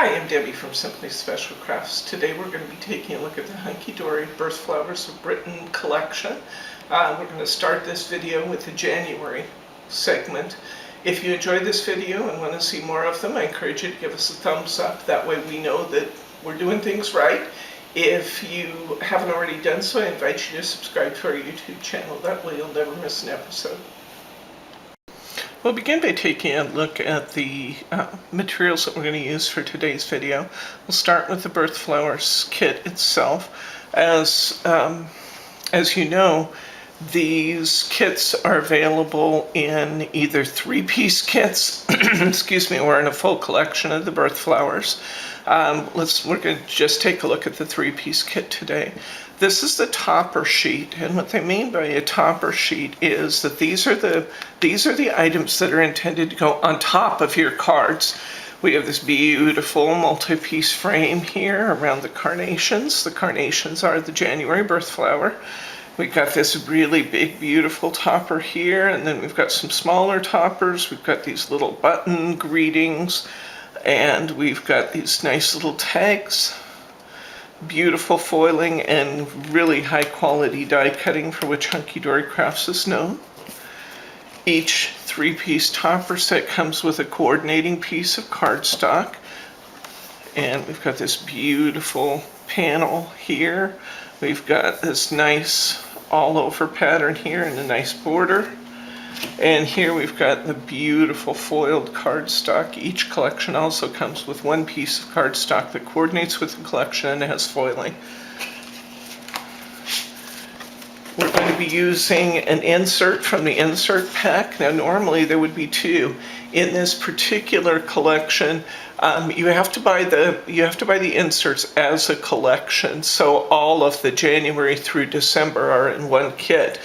Hi, I'm Debbie from Simply Special Crafts. Today we're going to be taking a look at the Hunkydory Birth Flowers of Britain collection. We're going to start this video with the January segment. If you enjoyed this video and want to see more of them, I encourage you to give us a thumbs up. That way we know that we're doing things right. If you haven't already done so, I invite you to subscribe to our YouTube channel. That way you'll never miss an episode. We'll begin by taking a look at the materials that we're going to use for today's video. We'll start with the Birth Flowers kit itself. As you know, these kits are available in either three-piece kits, excuse me, or in a full collection of the Birth Flowers. We're going to just take a look at the three-piece kit today. This is the topper sheet, and what they mean by a topper sheet is that these are the items that are intended to go on top of your cards. We have this beautiful multi-piece frame here around the Carnations. The Carnations are the January birth flower. We've got this really big, beautiful topper here, and then we've got some smaller toppers. We've got these little button greetings, and we've got these nice little tags. Beautiful foiling and really high quality die cutting, for which Hunkydory Crafts is known. Each three-piece topper set comes with a coordinating piece of cardstock, and we've got this beautiful panel here. We've got this nice all-over pattern here and a nice border. And here we've got the beautiful foiled cardstock. Each collection also comes with one piece of cardstock that coordinates with the collection and has foiling. We're going to be using an insert from the insert pack. Now normally there would be two. In this particular collection, you have to buy the inserts as a collection, so all of the January through December are in one kit.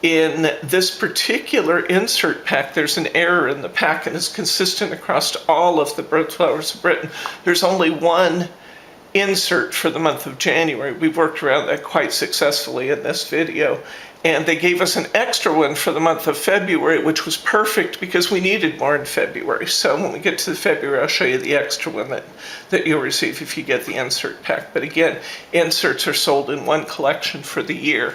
In this particular insert pack, there's an error in the pack, and it's consistent across all of the Birth Flowers of Britain. There's only one insert for the month of January. We've worked around that quite successfully in this video. And they gave us an extra one for the month of February, which was perfect because we needed more in February. So when we get to February, I'll show you the extra one that you'll receive if you get the insert pack. But again, inserts are sold in one collection for the year.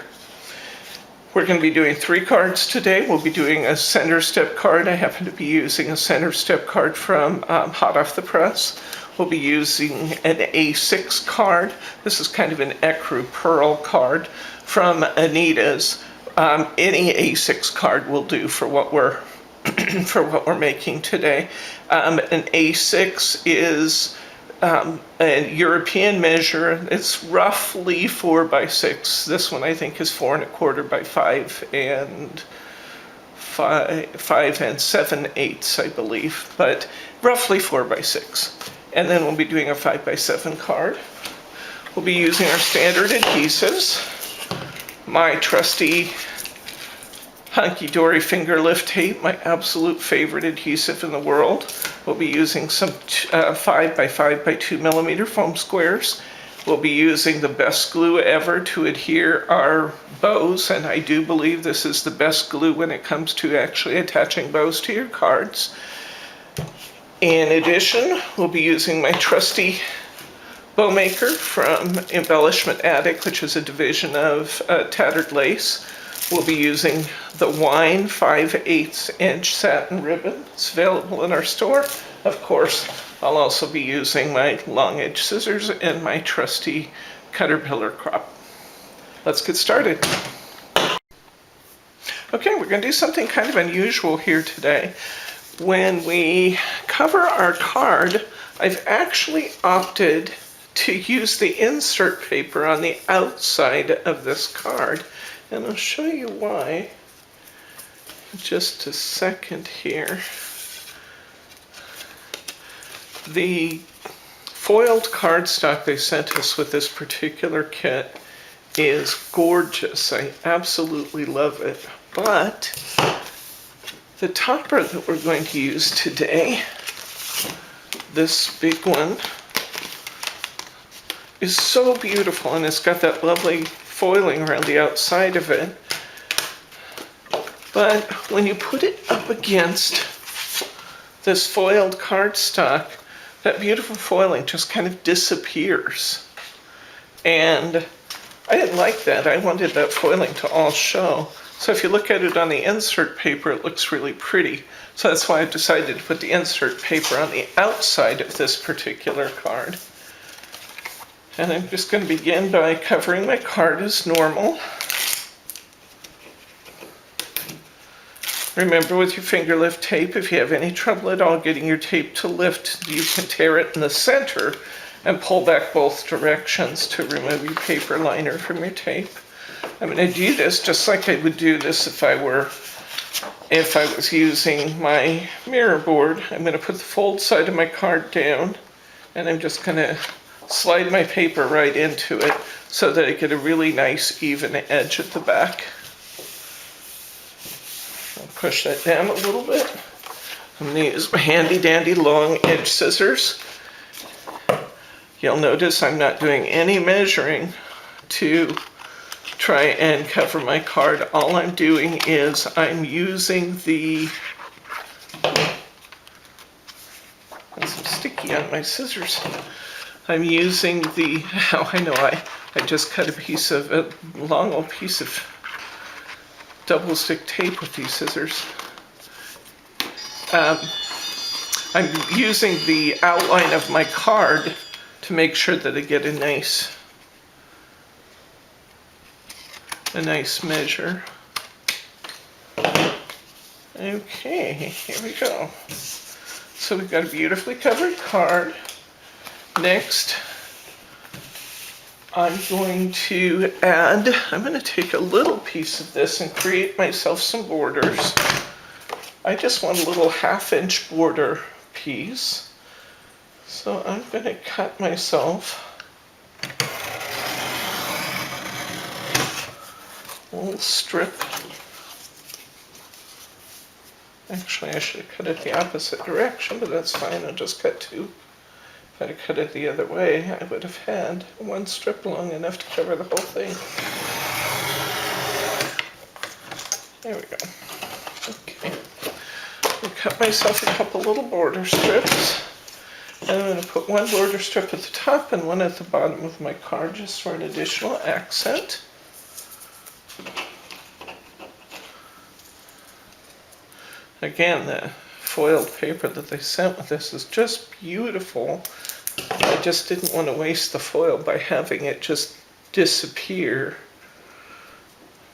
We're going to be doing 3 cards today. We'll be doing a center step card. I happen to be using a center step card from hot off the press. We'll be using an A6 card. This is kind of an ecru pearl card from Anita's. Any A6 card will do for what we're making today. An A6 is a European measure. It's roughly 4 by 6. This one I think is 4 1/4 by 5 and 7/8, I believe, but roughly 4 by 6. And then we'll be doing a 5 by 7 card. We'll be using our standard adhesives, my trusty Hunkydory finger lift tape, my absolute favorite adhesive in the world. We'll be using some 5 by 5 by 2 millimeter foam squares. We'll be using the best glue ever to adhere our bows, and I do believe this is the best glue when it comes to actually attaching bows to your cards. In addition, we'll be using my trusty bow maker from Embellishment Attic, which is a division of Tattered Lace. We'll be using the Wine 5/8 inch satin ribbon. It's available in our store. Of course, I'll also be using my long edge scissors and my trusty Caterpillar crop. Let's get started. Okay, we're going to do something kind of unusual here today. When we cover our card, I've actually opted to use the insert paper on the outside of this card. And I'll show you why in just a second here. The foiled cardstock they sent us with this particular kit is gorgeous. I absolutely love it. But the topper that we're going to use today, this big one, is so beautiful, and it's got that lovely foiling around the outside of it. But when you put it up against this foiled cardstock, that beautiful foiling just kind of disappears. And I didn't like that. I wanted that foiling to all show. So if you look at it on the insert paper, it looks really pretty. So that's why I decided to put the insert paper on the outside of this particular card. And I'm just going to begin by covering my card as normal. Remember, with your finger lift tape, if you have any trouble at all getting your tape to lift, you can tear it in the center and pull back both directions to remove your paper liner from your tape. I'm going to do this just like I would do this if I was using my mirror board. I'm going to put the fold side of my card down, and I'm just going to slide my paper right into it so that I get a really nice even edge at the back. I'll push that down a little bit. I'm going to use my handy dandy long edge scissors. You'll notice I'm not doing any measuring to try and cover my card. All I'm doing is I'm using the, that's some sticky on my scissors. I'm using the, oh, I know, I just cut a long old piece of double stick tape with these scissors. I'm using the outline of my card to make sure that I get a nice measure. Okay, here we go. So we've got a beautifully covered card. Next, I'm going to take a little piece of this and create myself some borders. I just want a little 1/2-inch border piece. So I'm going to cut myself a little strip. Actually, I should have cut it the opposite direction, but that's fine. I'll just cut two. If I'd have cut it the other way, I would have had one strip long enough to cover the whole thing. There we go. Okay. I cut myself a couple little border strips. And I'm going to put one border strip at the top and one at the bottom of my card just for an additional accent. Again, the foiled paper that they sent with this is just beautiful. I just didn't want to waste the foil by having it just disappear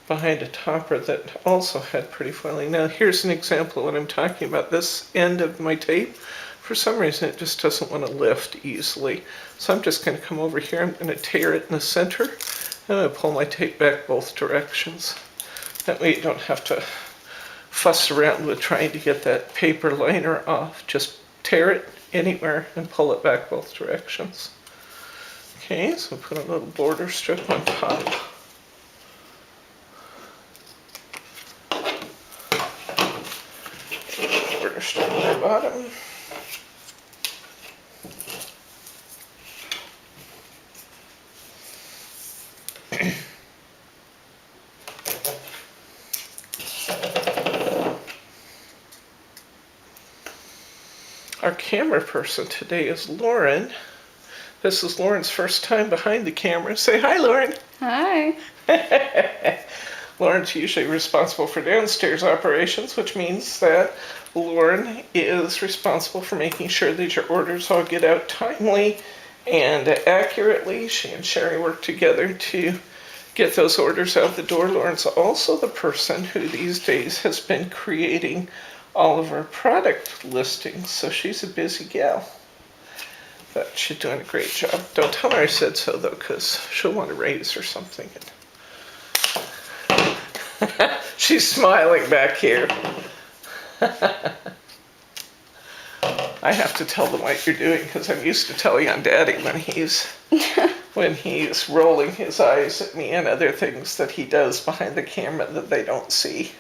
behind a topper that also had pretty foiling. Now here's an example of what I'm talking about. This end of my tape, for some reason it just doesn't want to lift easily. So I'm just going to come over here, I'm going to tear it in the center, and I'm going to pull my tape back both directions. That way you don't have to fuss around with trying to get that paper liner off. Just tear it anywhere and pull it back both directions. Okay, so put a little border strip on top. Border strip on the bottom. Our camera person today is Lauren. This is Lauren's first time behind the camera. Say hi, Lauren. Hi. Lauren's usually responsible for downstairs operations, which means that Lauren is responsible for making sure that your orders all get out timely and accurately. She and Sherry work together to get those orders out the door. Lauren's also the person who these days has been creating all of our product listings, so she's a busy gal. But she's doing a great job. Don't tell her I said so, though, because she'll want a raise or something. She's smiling back here. I have to tell them what you're doing, because I'm used to telling on Daddy when he's rolling his eyes at me and other things that he does behind the camera that they don't see.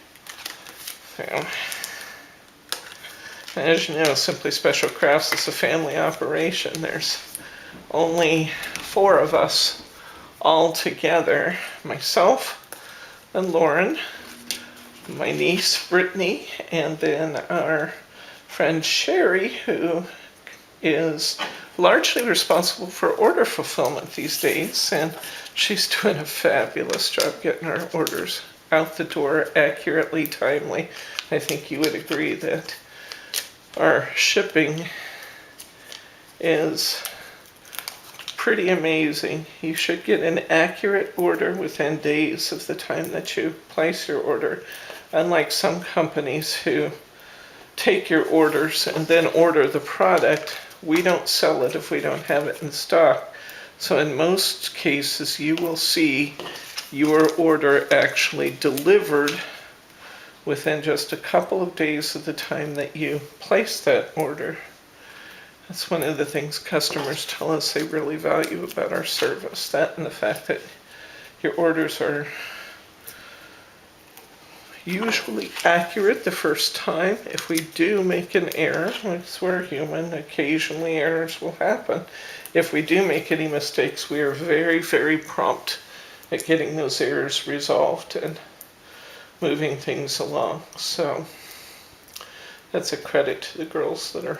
So, as you know, Simply Special Crafts is a family operation. There's only 4 of us all together. Myself and Lauren, my niece Brittany, and then our friend Sherry, who is largely responsible for order fulfillment these days, and she's doing a fabulous job getting our orders out the door accurately, timely. I think you would agree that our shipping is pretty amazing. You should get an accurate order within days of the time that you place your order, unlike some companies who take your orders and then order the product. We don't sell it if we don't have it in stock. So in most cases, you will see your order actually delivered within just a couple of days of the time that you place that order. That's one of the things customers tell us they really value about our service. That and the fact that your orders are usually accurate the first time. If we do make an error, because we're human, occasionally errors will happen. If we do make any mistakes, we are very, very prompt at getting those errors resolved and moving things along. So that's a credit to the girls that are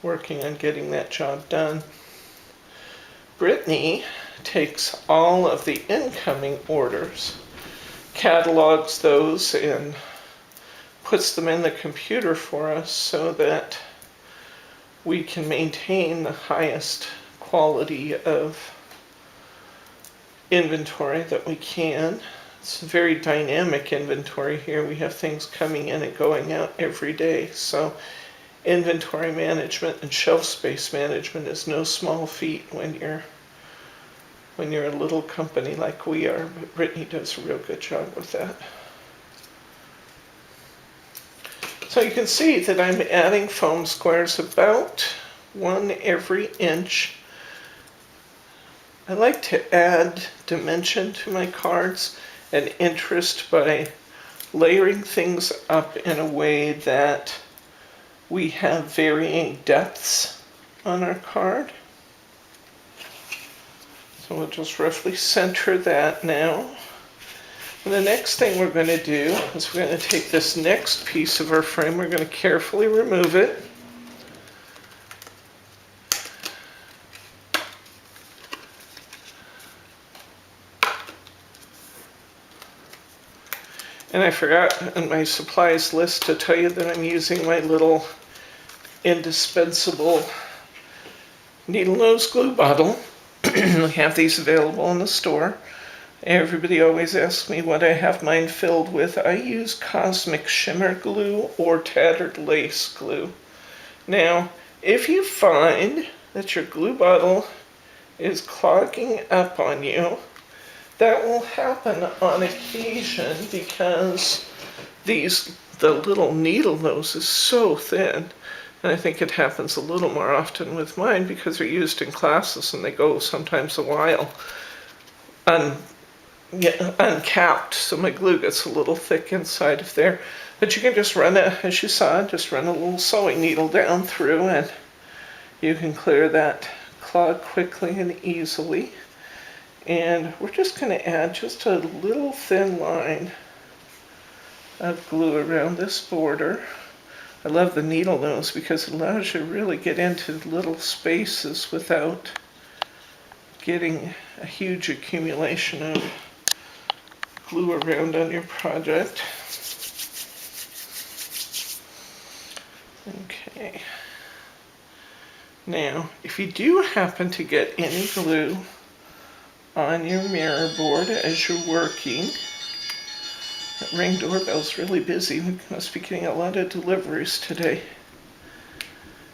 working on getting that job done. Brittany takes all of the incoming orders, catalogs those, and puts them in the computer for us so that we can maintain the highest quality of inventory that we can. It's a very dynamic inventory here. We have things coming in and going out every day. So inventory management and shelf space management is no small feat when you're a little company like we are, but Brittany does a real good job with that. So you can see that I'm adding foam squares about 1 every inch. I like to add dimension to my cards and interest by layering things up in a way that we have varying depths on our card. So we'll just roughly center that now. And the next thing we're going to do is we're going to take this next piece of our frame, we're going to carefully remove it. And I forgot in my supplies list to tell you that I'm using my little indispensable needle nose glue bottle. We have these available in the store. Everybody always asks me what I have mine filled with. I use Cosmic Shimmer Glue or Tattered Lace Glue. Now, if you find that your glue bottle is clogging up on you, that will happen on occasion because the little needle nose is so thin. And I think it happens a little more often with mine because they're used in classes and they go sometimes a while uncapped, so my glue gets a little thick inside of there. But you can just run as you saw, just run a little sewing needle down through and you can clear that clog quickly and easily. And we're just going to add just a little thin line of glue around this border. I love the needle nose because it allows you to really get into little spaces without getting a huge accumulation of glue around on your project. Okay. Now, if you do happen to get any glue on your mirror board as you're working, that Ring doorbell's really busy. We must be getting a lot of deliveries today.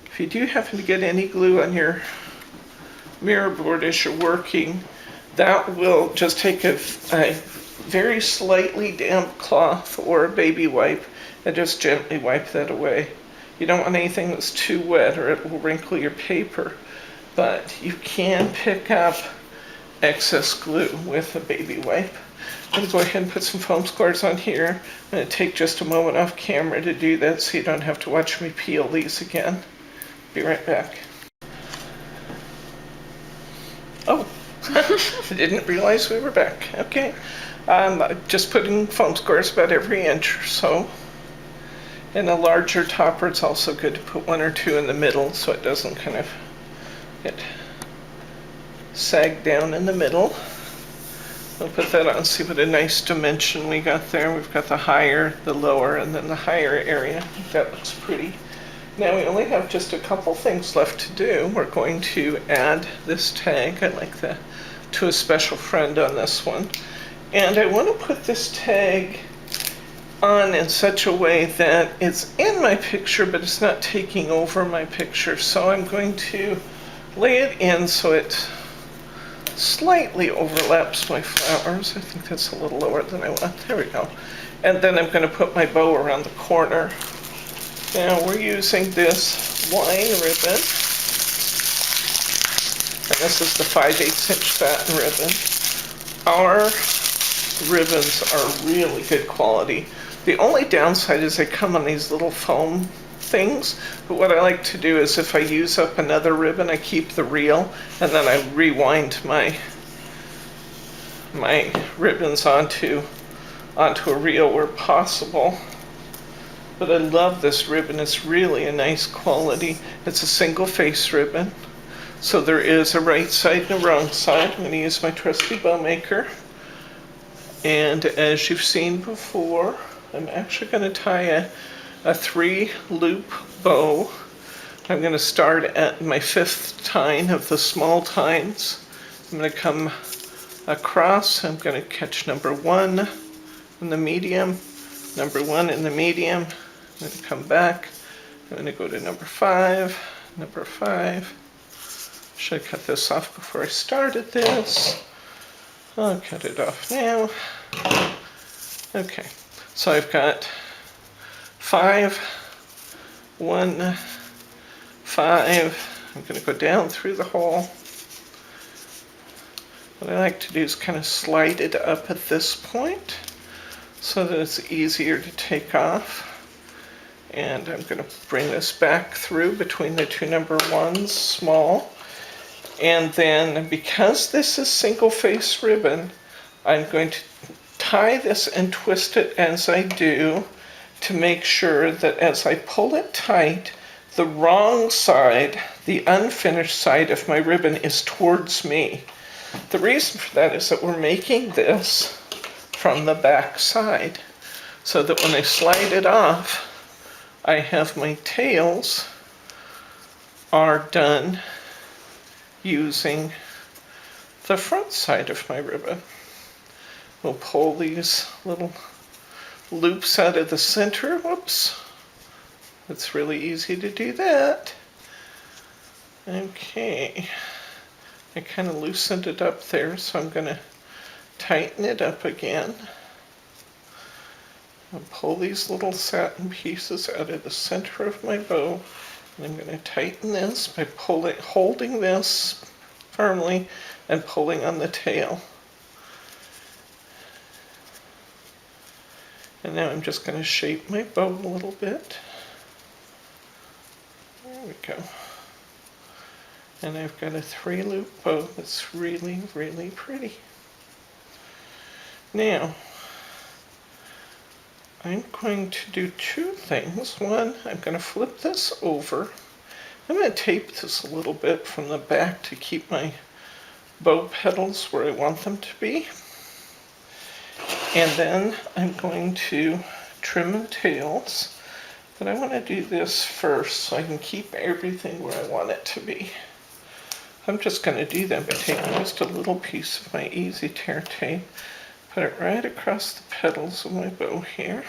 If you do happen to get any glue on your mirror board as you're working, that will just take a very slightly damp cloth or a baby wipe and just gently wipe that away. You don't want anything that's too wet or it will wrinkle your paper, but you can pick up excess glue with a baby wipe. I'm going to go ahead and put some foam squares on here. I'm going to take just a moment off camera to do that so you don't have to watch me peel these again. Be right back. Oh, I didn't realize we were back. Okay. Just putting foam squares about every inch or so. In a larger topper, it's also good to put one or two in the middle so it doesn't kind of get sagged down in the middle. We'll put that on, see what a nice dimension we got there. We've got the higher, the lower, and then the higher area. That looks pretty. Now we only have just a couple things left to do. We're going to add this tag. I like the to a special friend on this one. And I want to put this tag on in such a way that it's in my picture, but it's not taking over my picture. So I'm going to lay it in so it slightly overlaps my flowers. I think that's a little lower than I want. There we go. And then I'm going to put my bow around the corner. Now we're using this wine ribbon. And this is the 5/8 inch satin ribbon. Our ribbons are really good quality. The only downside is they come on these little foam things, but what I like to do is if I use up another ribbon, I keep the reel and then I rewind my ribbons onto a reel where possible. But I love this ribbon. It's really a nice quality. It's a single face ribbon, so there is a right side and a wrong side. I'm going to use my trusty bow maker, and as you've seen before, I'm actually going to tie a 3-loop bow. I'm going to start at my 5th tine of the small tines. I'm going to come across. I'm going to catch number 1 in the medium, number 1 in the medium. I'm going to come back. I'm going to go to number 5, number 5. Should have cut this off before I started this. I'll cut it off now. Okay, so I've got 5, 1, 5. I'm going to go down through the hole. What I like to do is kind of slide it up at this point so that it's easier to take off. And I'm going to bring this back through between the two number 1s, small. And then because this is single face ribbon, I'm going to tie this and twist it as I do to make sure that as I pull it tight, the wrong side, the unfinished side of my ribbon is towards me. The reason for that is that we're making this from the back side, so that when I slide it off, I have my tails are done using the front side of my ribbon. We'll pull these little loops out of the center. Whoops. It's really easy to do that. Okay. I kind of loosened it up there, so I'm going to tighten it up again. I'll pull these little satin pieces out of the center of my bow. And I'm going to tighten this by holding this firmly and pulling on the tail. And now I'm just going to shape my bow a little bit. There we go. And I've got a 3-loop bow that's really, really pretty. Now, I'm going to do 2 things. One, I'm going to flip this over. I'm going to tape this a little bit from the back to keep my bow petals where I want them to be. And then I'm going to trim the tails. But I want to do this first so I can keep everything where I want it to be. I'm just going to do that by taking just a little piece of my easy tear tape, put it right across the petals of my bow here.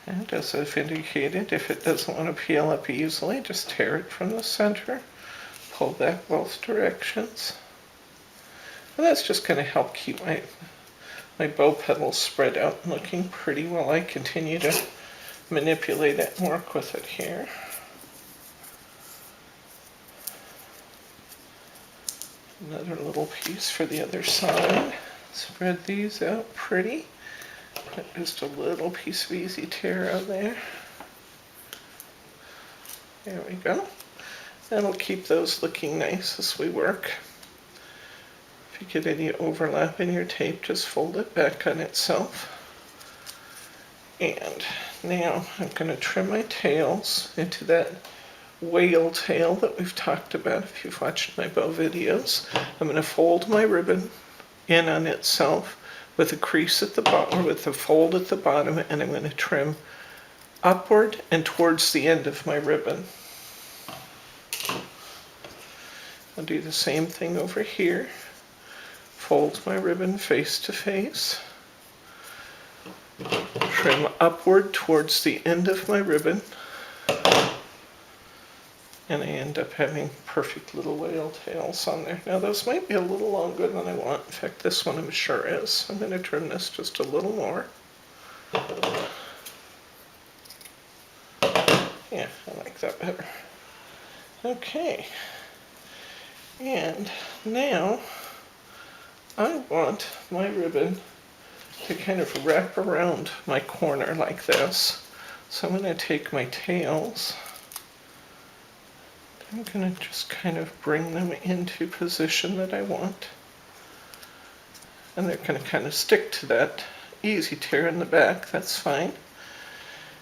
And as I've indicated, if it doesn't want to peel up easily, just tear it from the center, pull back both directions. And that's just going to help keep my bow petals spread out and looking pretty while I continue to manipulate it and work with it here. Another little piece for the other side. Spread these out pretty. Put just a little piece of easy tear out there. There we go. That'll keep those looking nice as we work. If you get any overlap in your tape, just fold it back on itself. And now I'm going to trim my tails into that whale tail that we've talked about if you've watched my bow videos. I'm going to fold my ribbon in on itself with a crease at the bottom, or with a fold at the bottom, and I'm going to trim upward and towards the end of my ribbon. I'll do the same thing over here. Fold my ribbon face to face. Trim upward towards the end of my ribbon. And I end up having perfect little whale tails on there. Now those might be a little longer than I want. In fact, this one I'm sure is. I'm going to trim this just a little more. Yeah, I like that better. Okay. And now I want my ribbon to kind of wrap around my corner like this. So I'm going to take my tails. I'm going to just kind of bring them into position that I want. And they're going to kind of stick to that easy tear in the back. That's fine.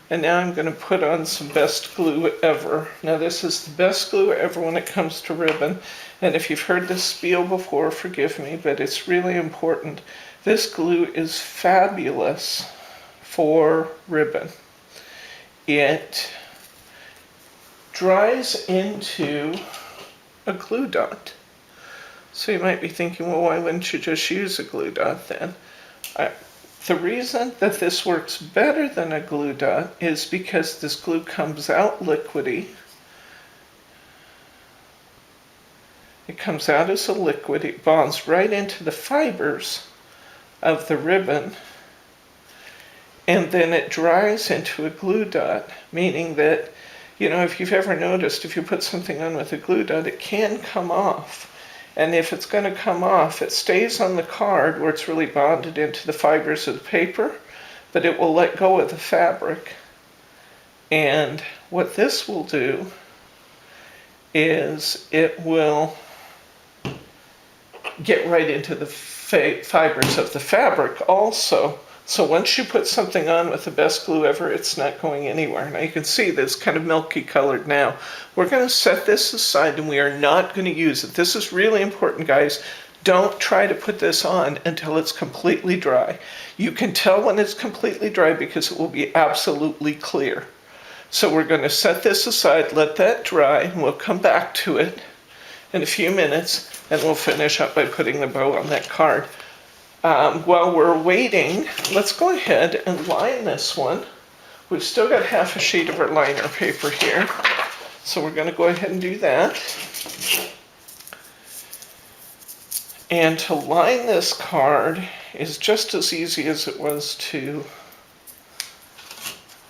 And now I'm going to put on some best glue ever. Now this is the best glue ever when it comes to ribbon. And if you've heard this spiel before, forgive me, but it's really important. This glue is fabulous for ribbon. It dries into a glue dot. So you might be thinking, well, why wouldn't you just use a glue dot then? The reason that this works better than a glue dot is because this glue comes out liquidy. It comes out as a liquid. It bonds right into the fibers of the ribbon. And then it dries into a glue dot, meaning that, you know, if you've ever noticed, if you put something on with a glue dot, it can come off. And if it's going to come off, it stays on the card where it's really bonded into the fibers of the paper, but it will let go of the fabric. And what this will do is it will get right into the fibers of the fabric also. So once you put something on with the best glue ever, it's not going anywhere. Now you can see that it's kind of milky colored now. We're going to set this aside and we are not going to use it. This is really important, guys. Don't try to put this on until it's completely dry. You can tell when it's completely dry because it will be absolutely clear. So we're going to set this aside, let that dry, and we'll come back to it in a few minutes and we'll finish up by putting the bow on that card. While we're waiting, let's go ahead and line this one. We've still got half a sheet of our liner paper here, so we're going to go ahead and do that. And to line this card is just as easy as it was to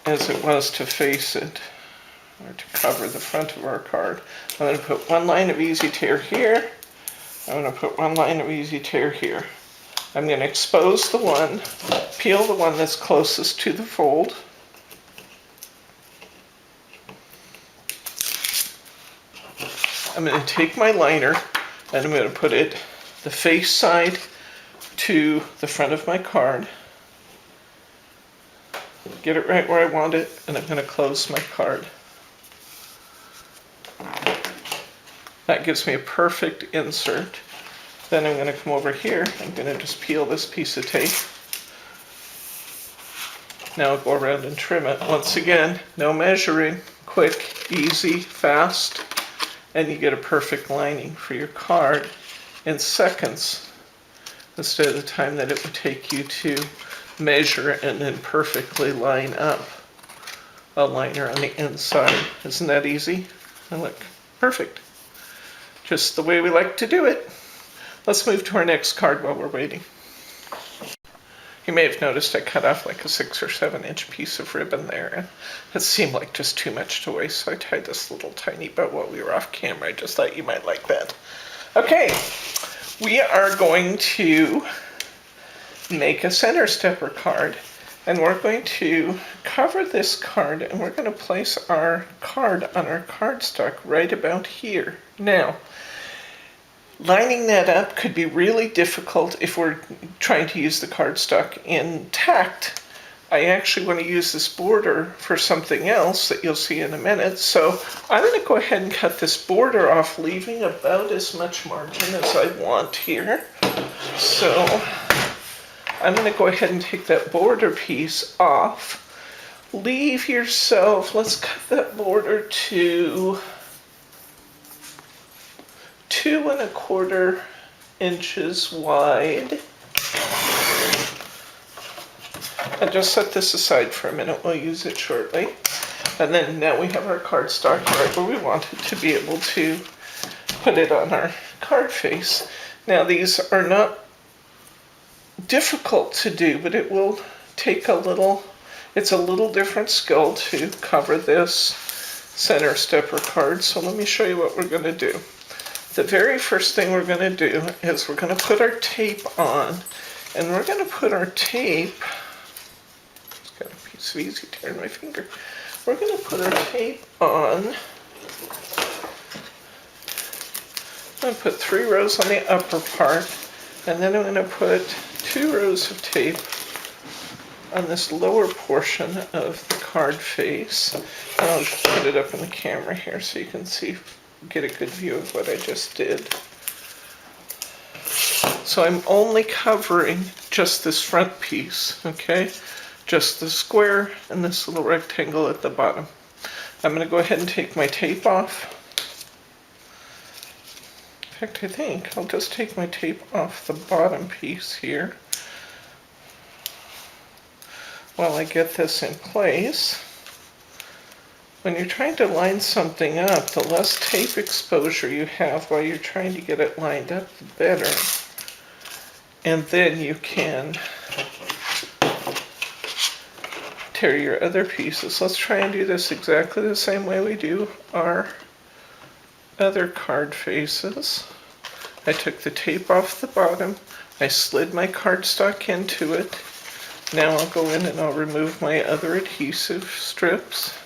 face it, or to cover the front of our card. I'm going to put one line of easy tear here. I'm going to put one line of easy tear here. I'm going to expose the one, peel the one that's closest to the fold. I'm going to take my liner and I'm going to put it the face side to the front of my card. Get it right where I want it, and I'm going to close my card. That gives me a perfect insert. Then I'm going to come over here, I'm going to just peel this piece of tape. Now I'll go around and trim it. Once again, no measuring, quick, easy, fast, and you get a perfect lining for your card in seconds instead of the time that it would take you to measure and then perfectly line up a liner on the inside. Isn't that easy? And look, perfect. Just the way we like to do it. Let's move to our next card while we're waiting. You may have noticed I cut off like a 6 or 7 inch piece of ribbon there. It seemed like just too much to waste, so I tied this little tiny bow while we were off camera. I just thought you might like that. Okay, we are going to make a center stepper card, and we're going to cover this card and we're going to place our card on our cardstock right about here. Now, Lining that up could be really difficult if we're trying to use the cardstock intact. I actually want to use this border for something else that you'll see in a minute. So I'm going to go ahead and cut this border off, leaving about as much margin as I want here. So I'm going to go ahead and take that border piece off. Leave yourself, let's cut that border to 2¼ inches wide. And just set this aside for a minute, we'll use it shortly. And then now we have our cardstock right where we want it to be able to put it on our card face. Now these are not difficult to do, but it will take it's a little different skill to cover this center stepper card. So let me show you what we're going to do. The very first thing we're going to do is we're going to put our tape on, and we're going to put our tape, it's got a piece of easy tear in my finger. We're going to put our tape on. I'm going to put 3 rows on the upper part, and then I'm going to put 2 rows of tape on this lower portion of the card face. And I'll just put it up in the camera here so you can get a good view of what I just did. So I'm only covering just this front piece, okay? Just the square and this little rectangle at the bottom. I'm going to go ahead and take my tape off. In fact, I think I'll just take my tape off the bottom piece here while I get this in place. When you're trying to line something up, the less tape exposure you have while you're trying to get it lined up, the better. And then you can tear your other pieces. Let's try and do this exactly the same way we do our other card faces. I took the tape off the bottom, I slid my cardstock into it. Now I'll go in and I'll remove my other adhesive strips.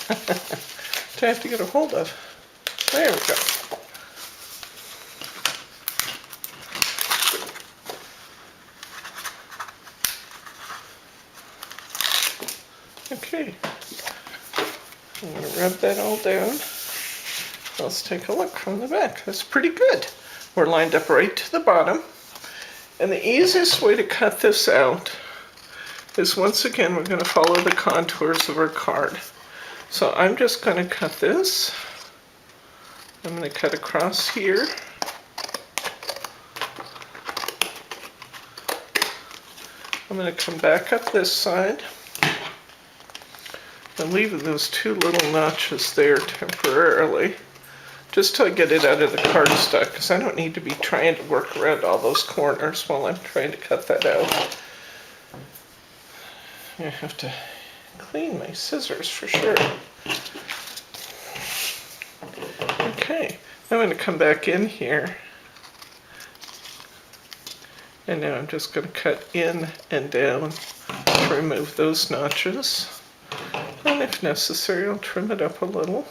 Which I have to get a hold of. There we go. Okay, I'm going to rub that all down. Let's take a look from the back. That's pretty good. We're lined up right to the bottom. And the easiest way to cut this out is, once again, we're going to follow the contours of our card. So I'm just going to cut this. I'm going to cut across here. I'm going to come back up this side. I'm leaving those 2 little notches there temporarily, just till I get it out of the cardstock, because I don't need to be trying to work around all those corners while I'm trying to cut that out. I have to clean my scissors for sure. Okay, I'm going to come back in here, and now I'm just going to cut in and down to remove those notches. And if necessary, I'll trim it up a little.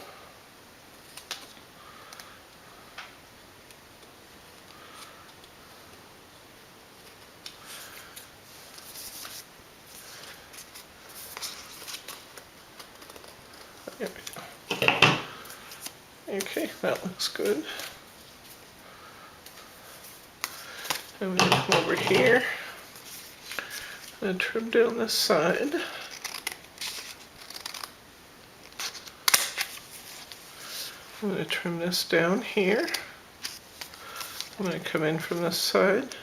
There we go. Okay, that looks good. I'm going to come over here and trim down this side. I'm going to trim this down here. I'm going to come in from this side.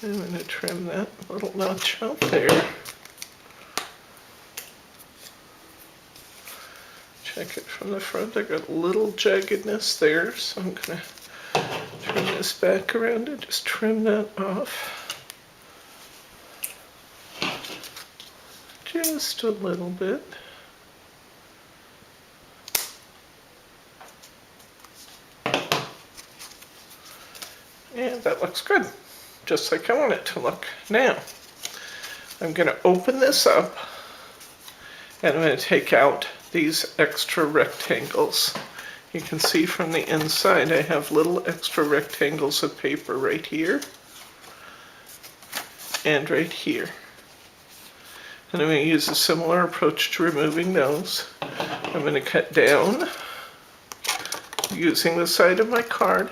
I'm going to trim that little notch out there. Check it from the front. I got a little jaggedness there, so I'm going to turn this back around and just trim that off. Just a little bit. And that looks good, just like I want it to look. Now, I'm going to open this up, And I'm going to take out these extra rectangles. You can see from the inside I have little extra rectangles of paper right here and right here. And I'm going to use a similar approach to removing those. I'm going to cut down using the side of my card.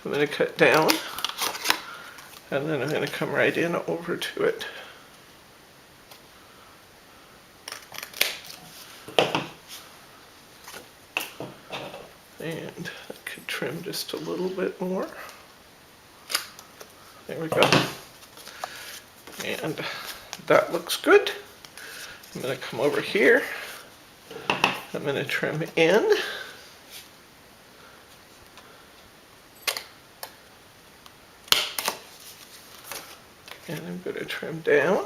I'm going to cut down, and then I'm going to come right in over to it. And I could trim just a little bit more. There we go. And that looks good. I'm going to come over here. I'm going to trim in. And I'm going to trim down.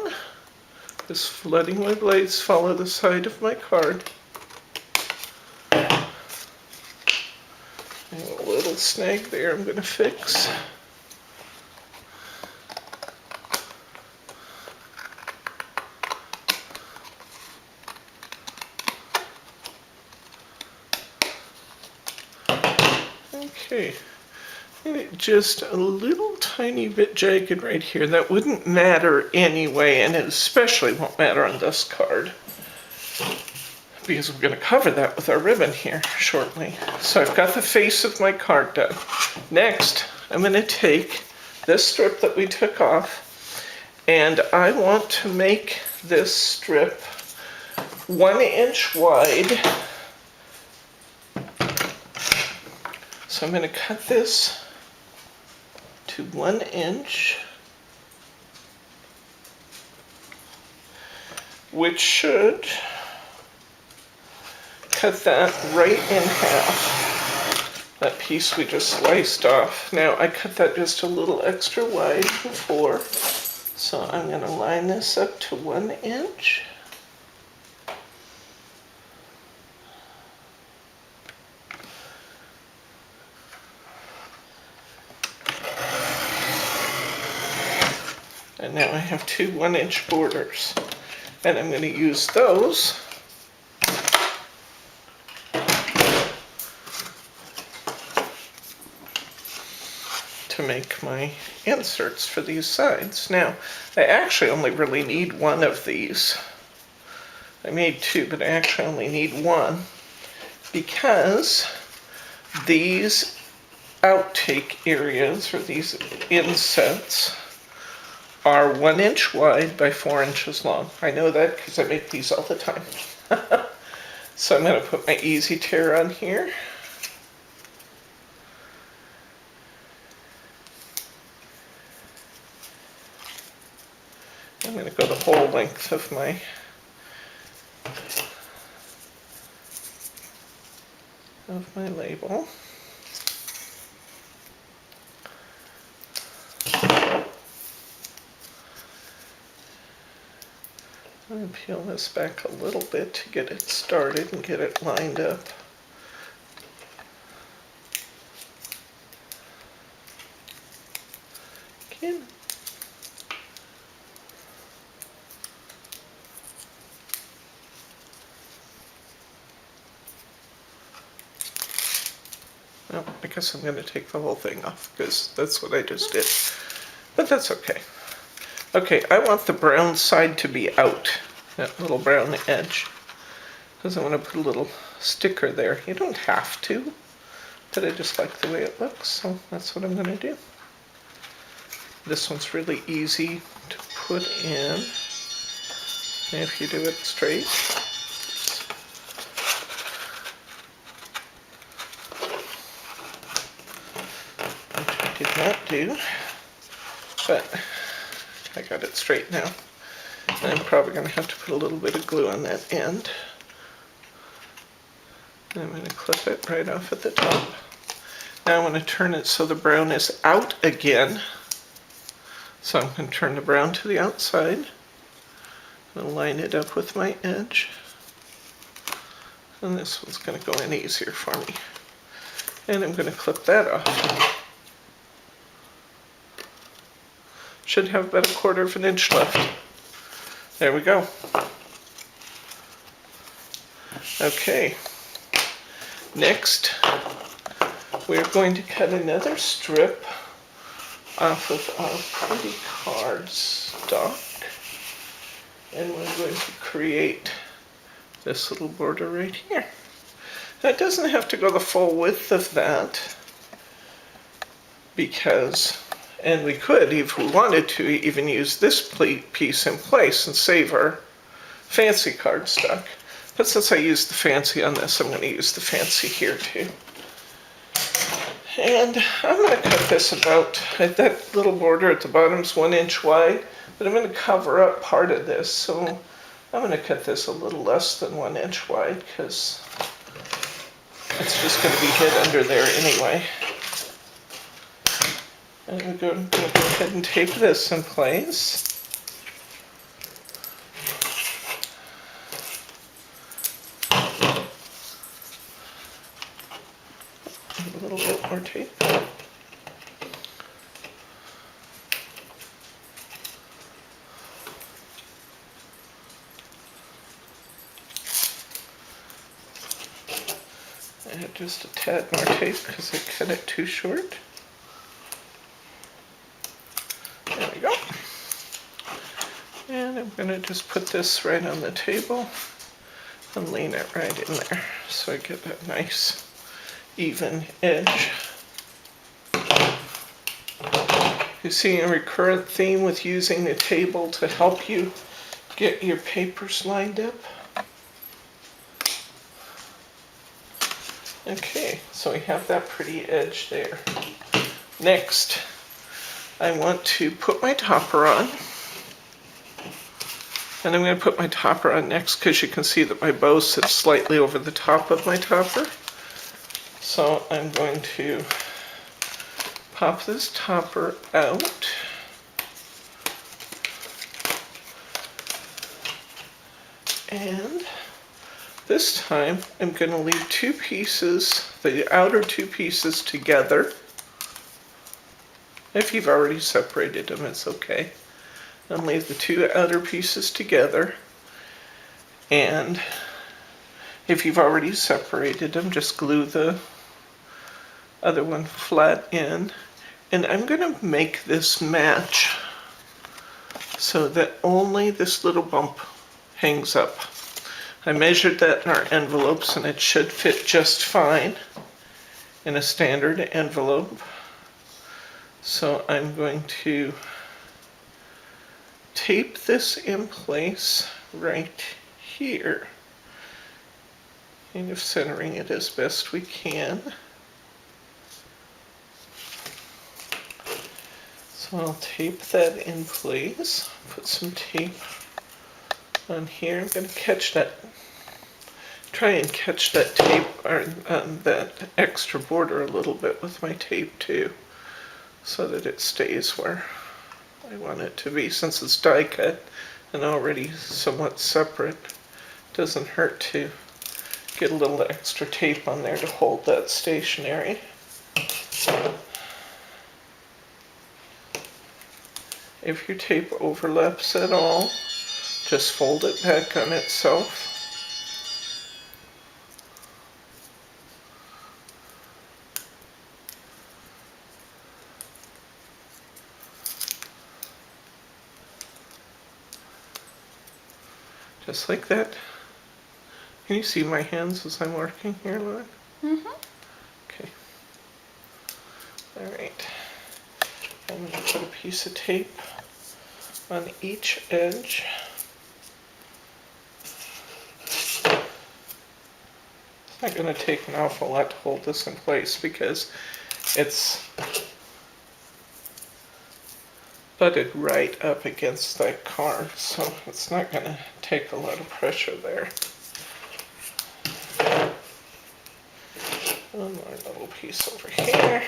Just letting my blades follow the side of my card. And a little snag there I'm going to fix. Okay, and just a little tiny bit jagged right here. That wouldn't matter anyway, and it especially won't matter on this card because we're going to cover that with our ribbon here shortly. So I've got the face of my card done. Next, I'm going to take this strip that we took off, and I want to make this strip 1 inch wide. So I'm going to cut this to 1 inch, which should cut that right in half, that piece we just sliced off. Now I cut that just a little extra wide before, so I'm going to line this up to 1 inch. And now I have 2 1-inch borders, and I'm going to use those to make my inserts for these sides. Now, I actually only really need 1 of these. I made 2, but I actually only need 1 because these outtake areas, or these insets, are 1 inch wide by 4 inches long. I know that because I make these all the time. So I'm going to put my easy tear on here. I'm going to go the whole length of my label. I'm going to peel this back a little bit to get it started and get it lined up. Again. Well, I guess I'm going to take the whole thing off because that's what I just did. But that's okay. Okay, I want the brown side to be out, that little brown edge, because I want to put a little sticker there. You don't have to, but I just like the way it looks, so that's what I'm going to do. This one's really easy to put in if you do it straight. Which I did not do, but I got it straight now. And I'm probably going to have to put a little bit of glue on that end. And I'm going to clip it right off at the top. Now I'm going to turn it so the brown is out again. So I'm going to turn the brown to the outside. I'm going to line it up with my edge. And this one's going to go in easier for me. And I'm going to clip that off. Should have about 1/4 of an inch left. There we go. Okay, next we're going to cut another strip off of our pretty cardstock, and we're going to create this little border right here. Now it doesn't have to go the full width of that, because, and we could, if we wanted to, even use this piece in place and save our fancy cardstock. But since I used the fancy on this, I'm going to use the fancy here too. And I'm going to cut this about, that little border at the bottom is 1 inch wide, but I'm going to cover up part of this, so I'm going to cut this a little less than 1 inch wide, because it's just going to be hid under there anyway. And I'm going to go ahead and tape this in place. A little bit more tape. And just a tad more tape because I cut it too short. There we go. And I'm going to just put this right on the table and lean it right in there so I get that nice even edge. You see a recurrent theme with using the table to help you get your papers lined up. Okay, so we have that pretty edge there. Next, I want to put my topper on. And I'm going to put my topper on next because you can see that my bow sits slightly over the top of my topper. So I'm going to pop this topper out. And this time I'm going to leave two pieces, the outer two pieces together. If you've already separated them, it's okay. And leave the two outer pieces together. And if you've already separated them, just glue the other one flat in. And I'm going to make this match so that only this little bump hangs up. I measured that in our envelopes and it should fit just fine in a standard envelope. So I'm going to tape this in place right here, kind of centering it as best we can. So I'll tape that in place, put some tape on here. I'm going to catch that, try and catch that tape, or that extra border a little bit with my tape too, so that it stays where I want it to be. Since it's die cut and already somewhat separate, it doesn't hurt to get a little extra tape on there to hold that stationary. If your tape overlaps at all, just fold it back on itself. Just like that. Can you see my hands as I'm working here, Lauren? Mm-hmm. Okay. All right. I'm going to put a piece of tape on each edge. It's not going to take an awful lot to hold this in place because it's butted right up against that card, so it's not going to take a lot of pressure there. One more little piece over here.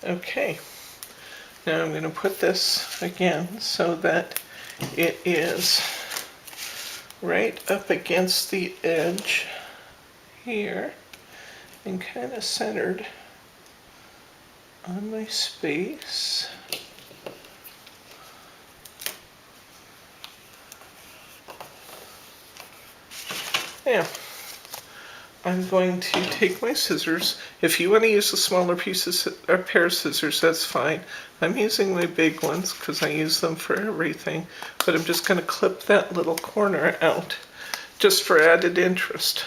Okay, now I'm going to put this again so that it is right up against the edge here and kind of centered on my space. Now, I'm going to take my scissors. If you want to use the smaller pieces or pair of scissors, that's fine. I'm using my big ones because I use them for everything. But I'm just going to clip that little corner out just for added interest.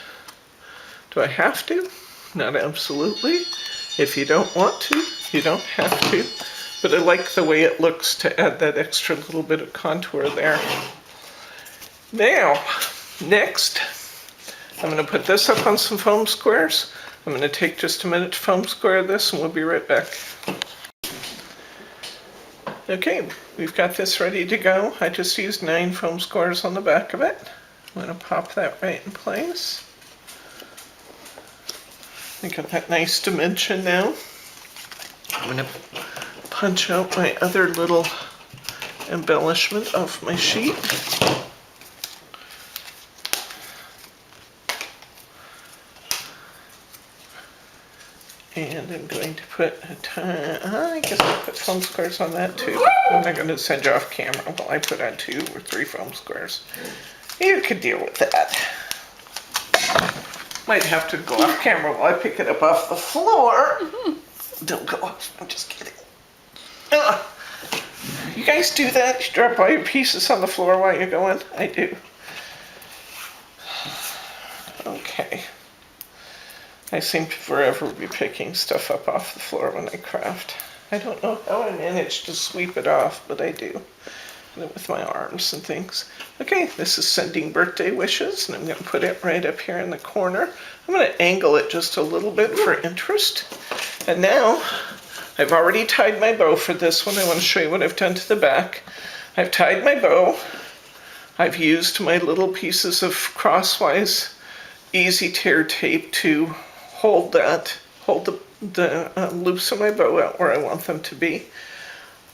Do I have to? Not absolutely. If you don't want to, you don't have to. But I like the way it looks to add that extra little bit of contour there. Now, next, I'm going to put this up on some foam squares. I'm going to take just a minute to foam square this and we'll be right back. Okay, we've got this ready to go. I just used 9 foam squares on the back of it. I'm going to pop that right in place. I got that nice dimension now. I'm going to punch out my other little embellishment off my sheet. And I'm going to put I guess I'll put foam squares on that too. I'm not going to send you off camera while I put on 2 or 3 foam squares. You could deal with that. Might have to go off camera while I pick it up off the floor. Don't go off, I'm just kidding. You guys do that? You drop all your pieces on the floor while you're going? I do. Okay. I seem to forever be picking stuff up off the floor when I craft. I don't know how I manage to sweep it off, but I do. With my arms and things. Okay, this is sending birthday wishes, and I'm going to put it right up here in the corner. I'm going to angle it just a little bit for interest. And now, I've already tied my bow for this one. I want to show you what I've done to the back. I've tied my bow. I've used my little pieces of crosswise easy tear tape to hold the loops of my bow out where I want them to be.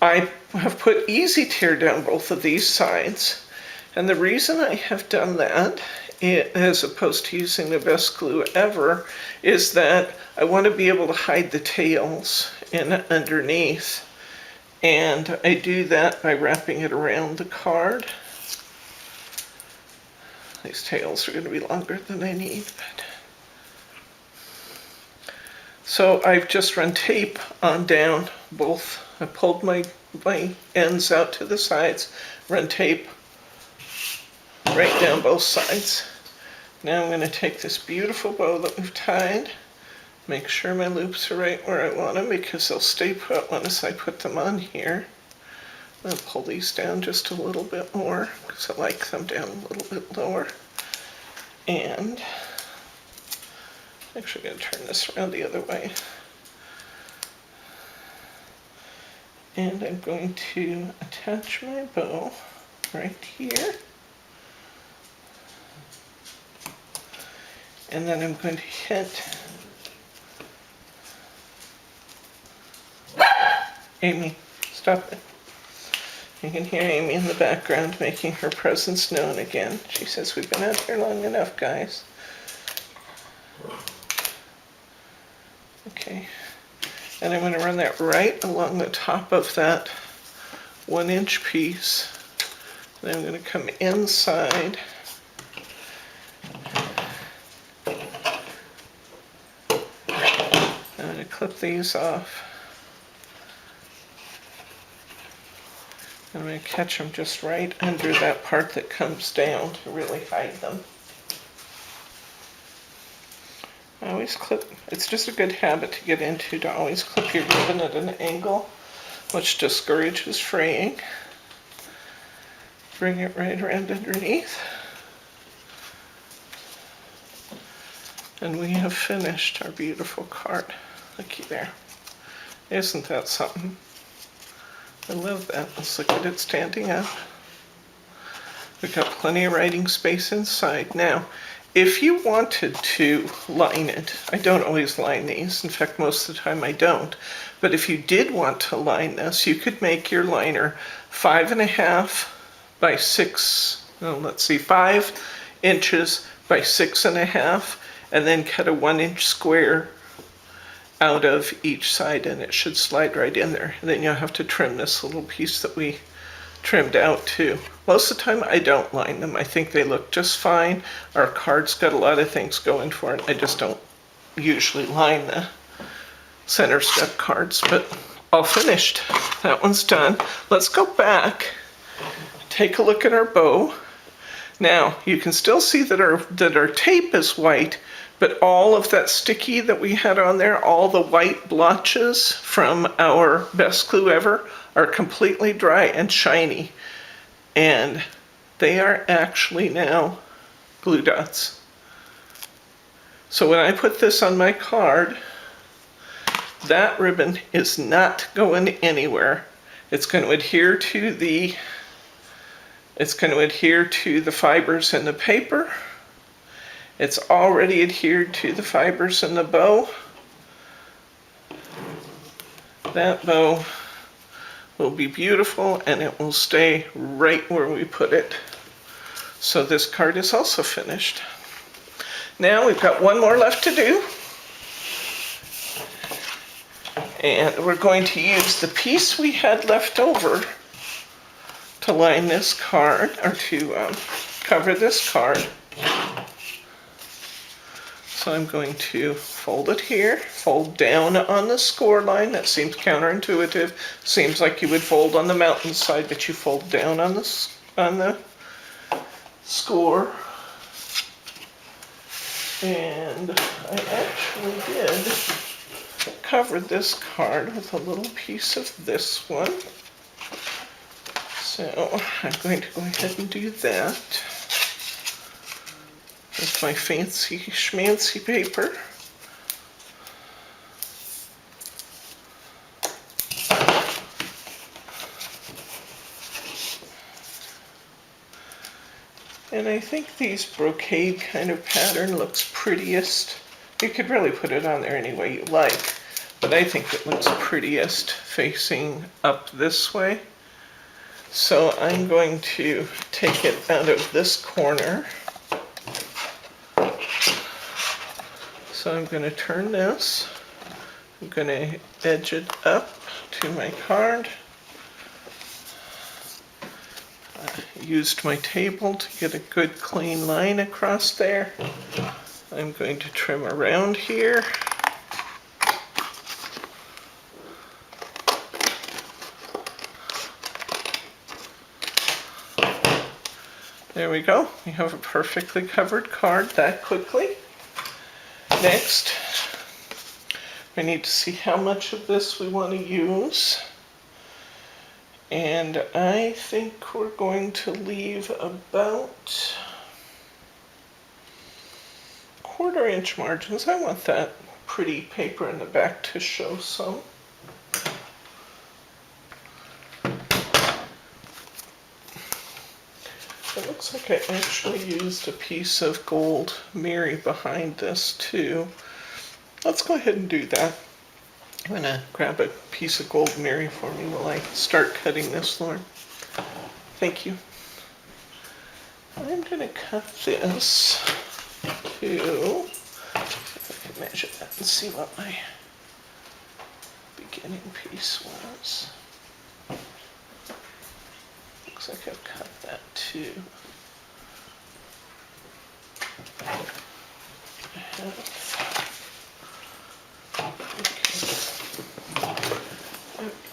I have put easy tear down both of these sides, and the reason I have done that, as opposed to using the best glue ever, is that I want to be able to hide the tails in underneath, and I do that by wrapping it around the card. These tails are going to be longer than I need, but so I've just run tape on down both. I pulled my ends out to the sides, run tape right down both sides. Now I'm going to take this beautiful bow that we've tied, make sure my loops are right where I want them because they'll stay put once I put them on here. I'll pull these down just a little bit more because I like them down a little bit lower. And I'm actually going to turn this around the other way. And I'm going to attach my bow right here. And then I'm going to hit Amy, stop it. You can hear Amy in the background making her presence known again. She says, we've been out here long enough, guys. Okay. And I'm going to run that right along the top of that 1-inch piece. Then I'm going to come inside. I'm going to clip these off. I'm going to catch them just right under that part that comes down to really hide them. I always clip, it's just a good habit to get into to always clip your ribbon at an angle, which discourages fraying. Bring it right around underneath. And we have finished our beautiful card. Looky there. Isn't that something? I love that. Let's look at it standing up. We've got plenty of writing space inside. Now, if you wanted to line it, I don't always line these. In fact, most of the time I don't. But if you did want to line this, you could make your liner 5.5 by 6, let's see, 5 inches by 6.5, and then cut a 1-inch square out of each side, and it should slide right in there. And then you'll have to trim this little piece that we trimmed out too. Most of the time I don't line them. I think they look just fine. Our card's got a lot of things going for it. I just don't usually line the center step cards, but all finished. That one's done. Let's go back, take a look at our bow. Now you can still see that our tape is white, but all of that sticky that we had on there, all the white blotches from our Best Glue Ever are completely dry and shiny. And they are actually now glue dots. So when I put this on my card, that ribbon is not going anywhere. It's going to adhere to the fibers in the paper. It's already adhered to the fibers in the bow. That bow will be beautiful, and it will stay right where we put it. So this card is also finished. Now we've got one more left to do. And we're going to use the piece we had left over to line this card, or to cover this card. So I'm going to fold it here, fold down on the score line. That seems counterintuitive. Seems like you would fold on the mountainside, but you fold down on the score. And I actually did cover this card with a little piece of this one. So I'm going to go ahead and do that with my fancy schmancy paper. And I think these brocade kind of pattern looks prettiest. You could really put it on there any way you like, but I think it looks prettiest facing up this way. So I'm going to take it out of this corner. So I'm going to turn this. I'm going to edge it up to my card. I used my table to get a good clean line across there. I'm going to trim around here. There we go. We have a perfectly covered card that quickly. Next, we need to see how much of this we want to use. And I think we're going to leave about 1/4 inch margins. I want that pretty paper in the back to show some. It looks like I actually used a piece of gold Mary behind this too. Let's go ahead and do that. I'm going to grab a piece of gold Mary for me while I start cutting this, Lauren. Thank you. I'm going to cut this to, if I can measure that and see what my beginning piece was. Looks like I've cut that too.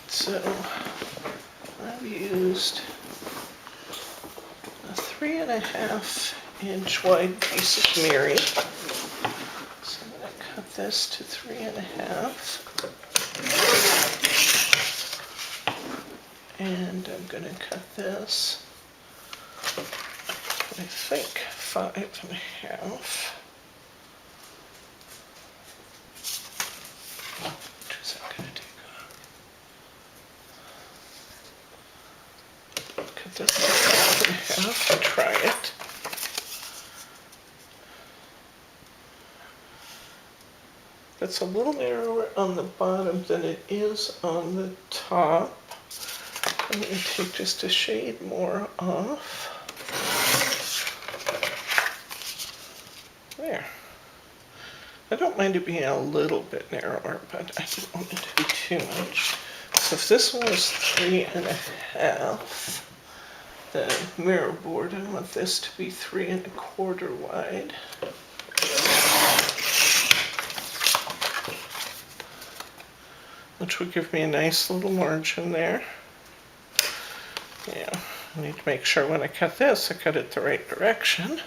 So I've used a 3.5 inch wide piece of Mary. So I'm going to cut this to 3.5. And I'm going to cut this, I think, 5.5. Which is that going to take off? Cut this to 5.5 to try it. It's a little narrower on the bottom than it is on the top. I'm going to take just a shade more off. There. I don't mind it being a little bit narrower, but I don't want it to be too much. So if this one was 3.5, then mirror board, I want this to be 3.25 wide. Which will give me a nice little margin there. Yeah, I need to make sure when I cut this, I cut it the right direction.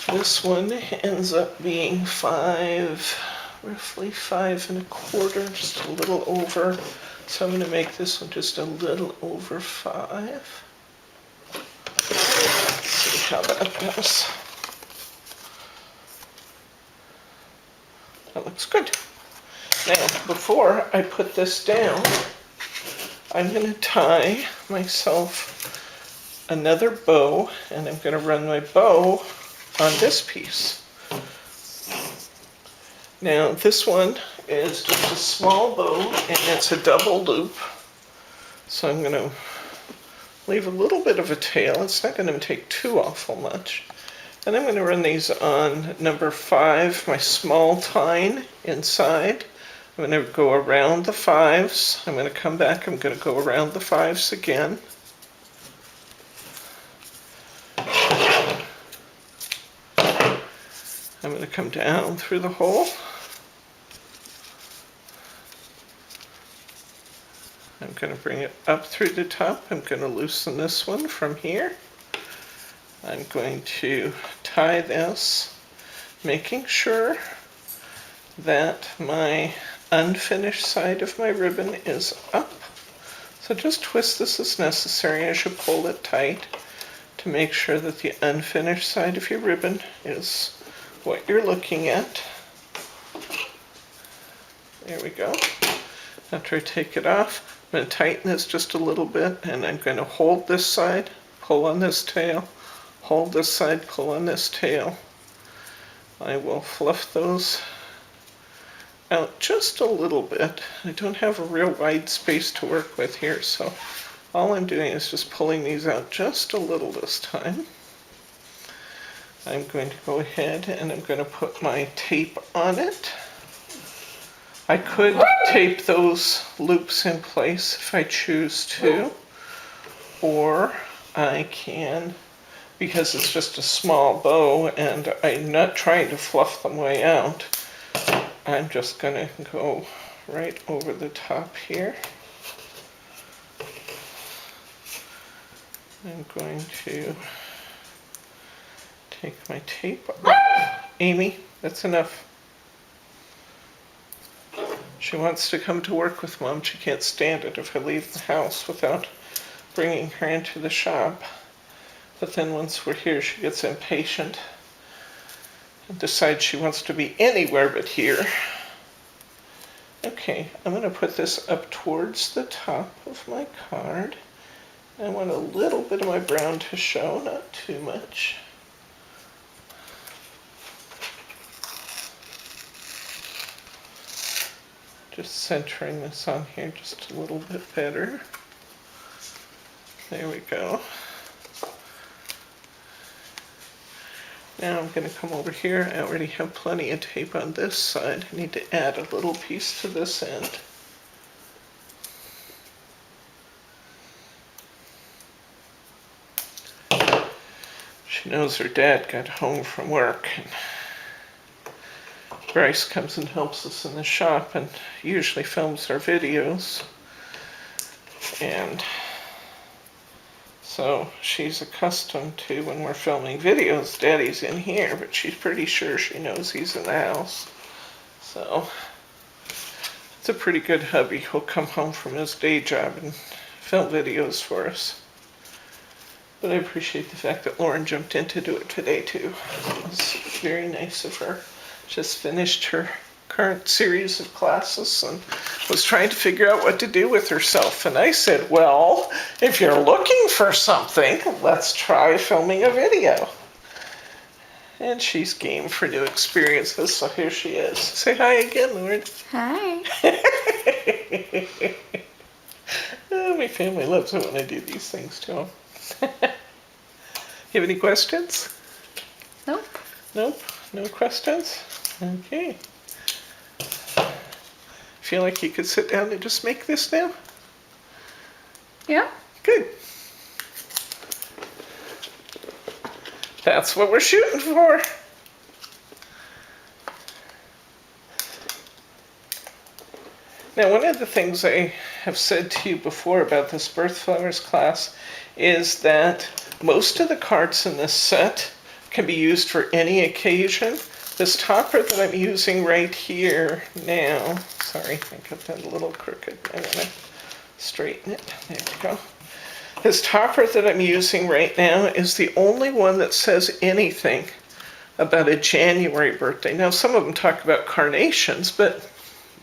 This one ends up being roughly 5.25, just a little over. So I'm going to make this one just a little over 5. Let's see how that goes. That looks good. Now, before I put this down, I'm going to tie myself another bow, and I'm going to run my bow on this piece. Now, this one is just a small bow, and it's a double loop. So I'm going to leave a little bit of a tail. It's not going to take too awful much. And I'm going to run these on number 5, my small tine inside. I'm going to go around the 5s. I'm going to come back. I'm going to go around the 5s again. I'm going to come down through the hole. I'm going to bring it up through the top. I'm going to loosen this one from here. I'm going to tie this, making sure that my unfinished side of my ribbon is up. So just twist this as necessary as you pull it tight to make sure that the unfinished side of your ribbon is what you're looking at. There we go. After I take it off, I'm going to tighten this just a little bit, and I'm going to hold this side, pull on this tail, hold this side, pull on this tail. I will fluff those out just a little bit. I don't have a real wide space to work with here, so all I'm doing is just pulling these out just a little this time. I'm going to go ahead and I'm going to put my tape on it. I could tape those loops in place if I choose to, or I can, because it's just a small bow and I'm not trying to fluff them way out, I'm just going to go right over the top here. I'm going to take my tape off. Amy, that's enough. She wants to come to work with Mom. She can't stand it if I leave the house without bringing her into the shop. But then once we're here, she gets impatient and decides she wants to be anywhere but here. Okay, I'm going to put this up towards the top of my card. I want a little bit of my brown to show, not too much. Just centering this on here just a little bit better. There we go. Now I'm going to come over here. I already have plenty of tape on this side. I need to add a little piece to this end. She knows her dad got home from work, and Bryce comes and helps us in the shop and usually films our videos. And so she's accustomed to, when we're filming videos, Daddy's in here, but she's pretty sure she knows he's in the house. So it's a pretty good hubby. He'll come home from his day job and film videos for us. But I appreciate the fact that Lauren jumped in to do it today too. It was very nice of her. Just finished her current series of classes and was trying to figure out what to do with herself. And I said, well, if you're looking for something, let's try filming a video. And she's game for new experiences, so here she is. Say hi again, Lauren. Hi. Oh, my family loves it when I do these things to them. You have any questions? Nope. Nope, no questions? Okay. Feel like you could sit down and just make this now? Yeah. Good. That's what we're shooting for. Now, one of the things I have said to you before about this Birth Flowers class is that most of the cards in this set can be used for any occasion. This topper that I'm using right here now, sorry, I got that a little crooked. I'm gonna straighten it. There we go. This topper that I'm using right now is the only one that says anything about a January birthday. Now, some of them talk about carnations, but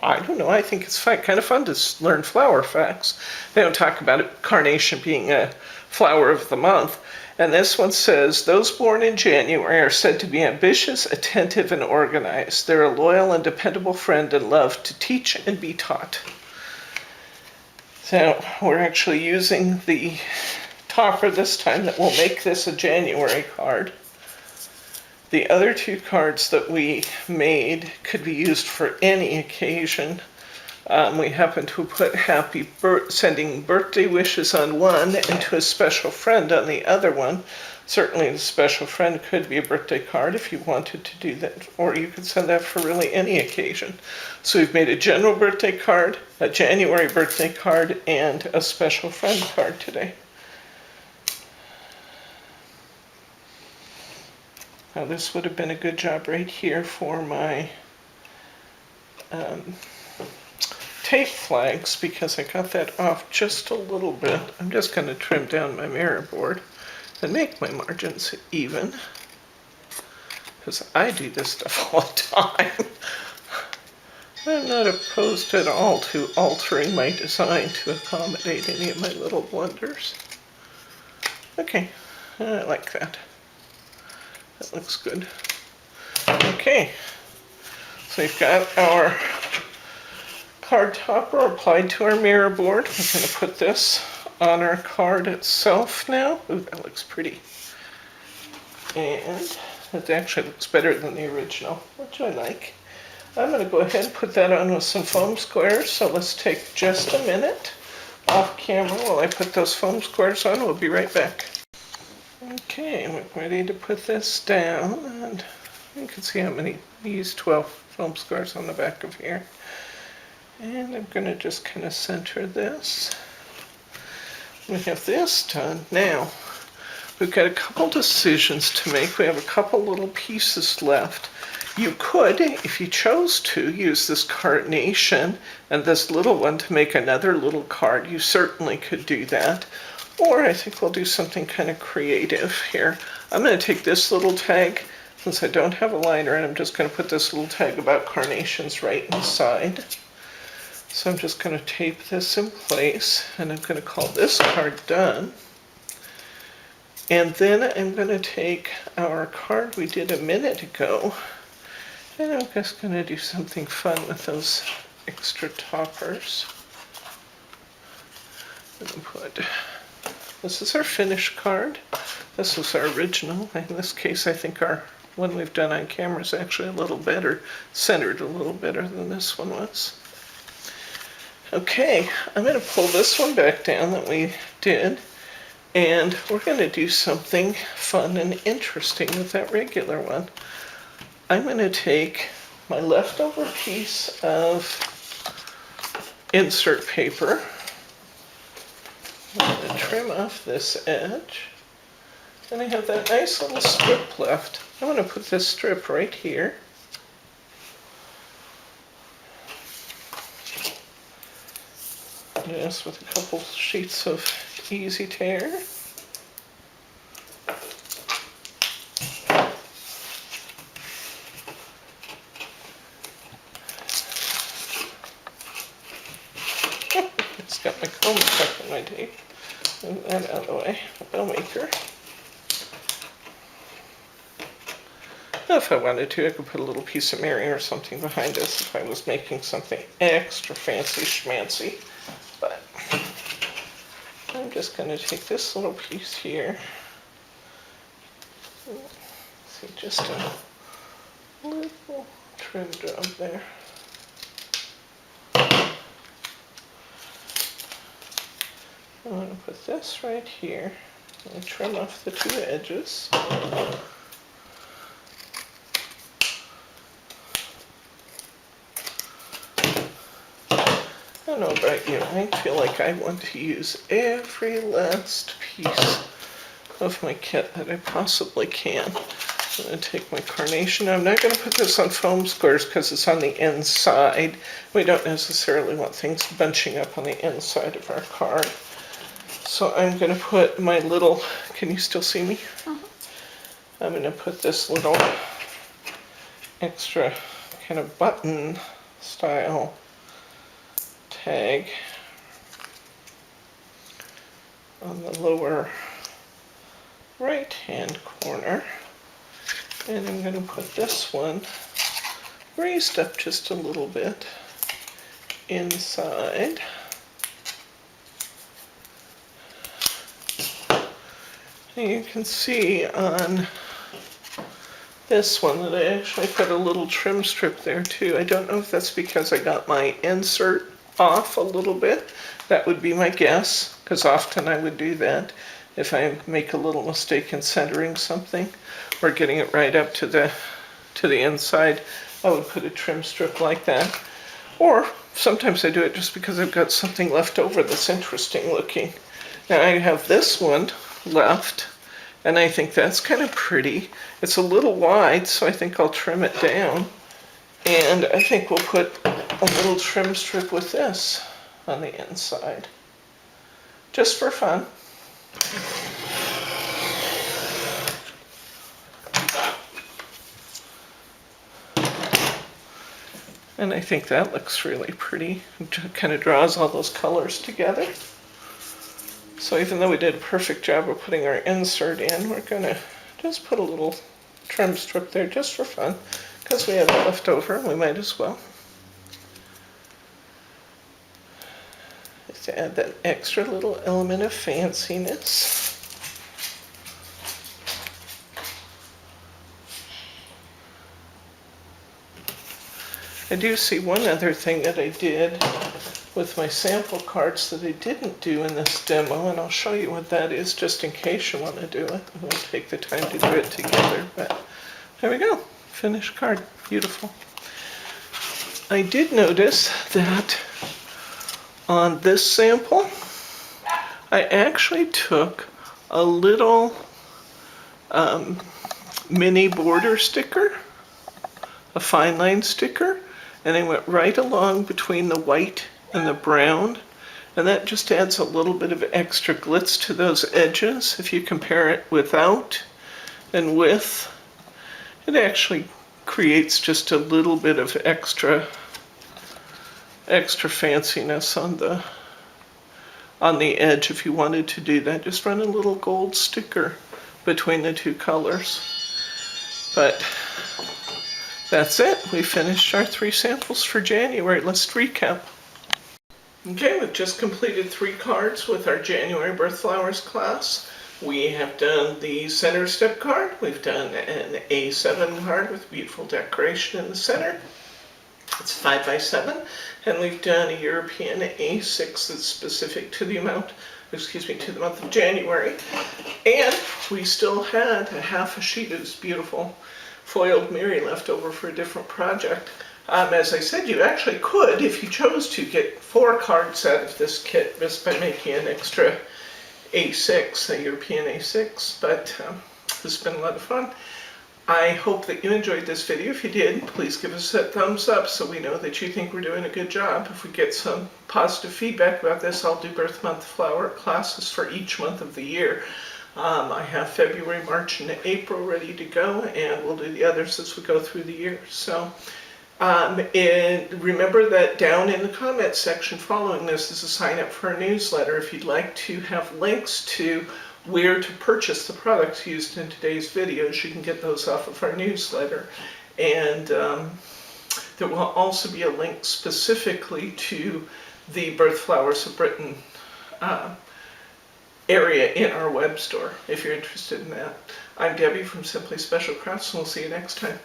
I don't know, I think it's kind of fun to learn flower facts. They don't talk about it, carnation being a flower of the month. And this one says, those born in January are said to be ambitious, attentive, and organized. They're a loyal and dependable friend and love to teach and be taught. So we're actually using the topper this time that will make this a January card. The other two cards that we made could be used for any occasion. We happen to put sending birthday wishes on one and to a special friend on the other one. Certainly the special friend could be a birthday card if you wanted to do that, or you could send that for really any occasion. So we've made a general birthday card, a January birthday card, and a special friend card today. Now this would have been a good job right here for my tape flags because I got that off just a little bit. I'm just going to trim down my mirror board and make my margins even because I do this stuff all the time. I'm not opposed at all to altering my design to accommodate any of my little blunders. Okay, I like that. That looks good. Okay, so we've got our card topper applied to our mirror board. We're going to put this on our card itself now. Ooh, that looks pretty. And it actually looks better than the original, which I like. I'm going to go ahead and put that on with some foam squares. So let's take just a minute off camera while I put those foam squares on. We'll be right back. Okay, we're ready to put this down, and you can see how many, we used 12 foam squares on the back of here. And I'm going to just kind of center this. We have this done. Now, we've got a couple decisions to make. We have a couple little pieces left. You could, if you chose to, use this carnation and this little one to make another little card. You certainly could do that. Or I think we'll do something kind of creative here. I'm going to take this little tag, since I don't have a liner, and I'm just going to put this little tag about carnations right inside. So I'm just going to tape this in place, and I'm going to call this card done. And then I'm going to take our card we did a minute ago, and I'm just going to do something fun with those extra toppers. And put, this is our finished card. This is our original. In this case, I think our one we've done on camera is actually a little better, centered a little better than this one was. Okay, I'm going to pull this one back down that we did, and we're going to do something fun and interesting with that regular one. I'm going to take my leftover piece of insert paper. I'm going to trim off this edge, and I have that nice little strip left. I'm going to put this strip right here. Just with a couple sheets of easy tear. It's got my comb stuck in my tape. Move that out of the way. I'll make her. If I wanted to, I could put a little piece of mirroring or something behind this if I was making something extra fancy schmancy. But I'm just going to take this little piece here. See, just to Little trim job there. I'm going to put this right here and trim off the two edges. I don't know about you, I feel like I want to use every last piece of my kit that I possibly can. I'm going to take my carnation. I'm not going to put this on foam squares because it's on the inside. We don't necessarily want things bunching up on the inside of our card. So I'm going to put my little, can you still see me? I'm going to put this little extra kind of button style tag on the lower right hand corner, and I'm going to put this one raised up just a little bit inside. And you can see on this one that I actually put a little trim strip there too. I don't know if that's because I got my insert off a little bit. That would be my guess, because often I would do that if I make a little mistake in centering something or getting it right up to the inside. I would put a trim strip like that. Or sometimes I do it just because I've got something left over that's interesting looking. Now I have this one left, and I think that's kind of pretty. It's a little wide, so I think I'll trim it down. And I think we'll put a little trim strip with this on the inside, just for fun. And I think that looks really pretty. It kind of draws all those colors together. So even though we did a perfect job of putting our insert in, we're going to just put a little trim strip there just for fun, because we have it left over, we might as well. Just to add that extra little element of fanciness. I do see one other thing that I did with my sample cards that I didn't do in this demo, and I'll show you what that is just in case you want to do it. We'll take the time to do it together, but there we go. Finished card. Beautiful. I did notice that on this sample, I actually took a little mini border sticker, a fine line sticker, and I went right along between the white and the brown, and that just adds a little bit of extra glitz to those edges. If you compare it without and with, it actually creates just a little bit of extra fanciness on the edge. If you wanted to do that, just run a little gold sticker between the two colors. But that's it. We finished our 3 samples for January. Let's recap. Okay, we've just completed 3 cards with our January Birth Flowers class. We have done the center step card. We've done an A7 card with beautiful decoration in the center. It's 5 by 7, and we've done a European A6 that's specific to the month of January. And we still had a half a sheet of this beautiful foiled Mary left over for a different project. As I said, you actually could, if you chose to, get 4 cards out of this kit just by making an extra A6, a European A6, but this has been a lot of fun. I hope that you enjoyed this video. If you did, please give us a thumbs up so we know that you think we're doing a good job. If we get some positive feedback about this, I'll do birth month flower classes for each month of the year. I have February, March, and April ready to go, and we'll do the others as we go through the year. So and remember that down in the comments section following this is a sign up for a newsletter. If you'd like to have links to where to purchase the products used in today's videos, you can get those off of our newsletter. And there will also be a link specifically to the Birth Flowers of Britain area in our web store if you're interested in that. I'm Debbie from Simply Special Crafts, and we'll see you next time.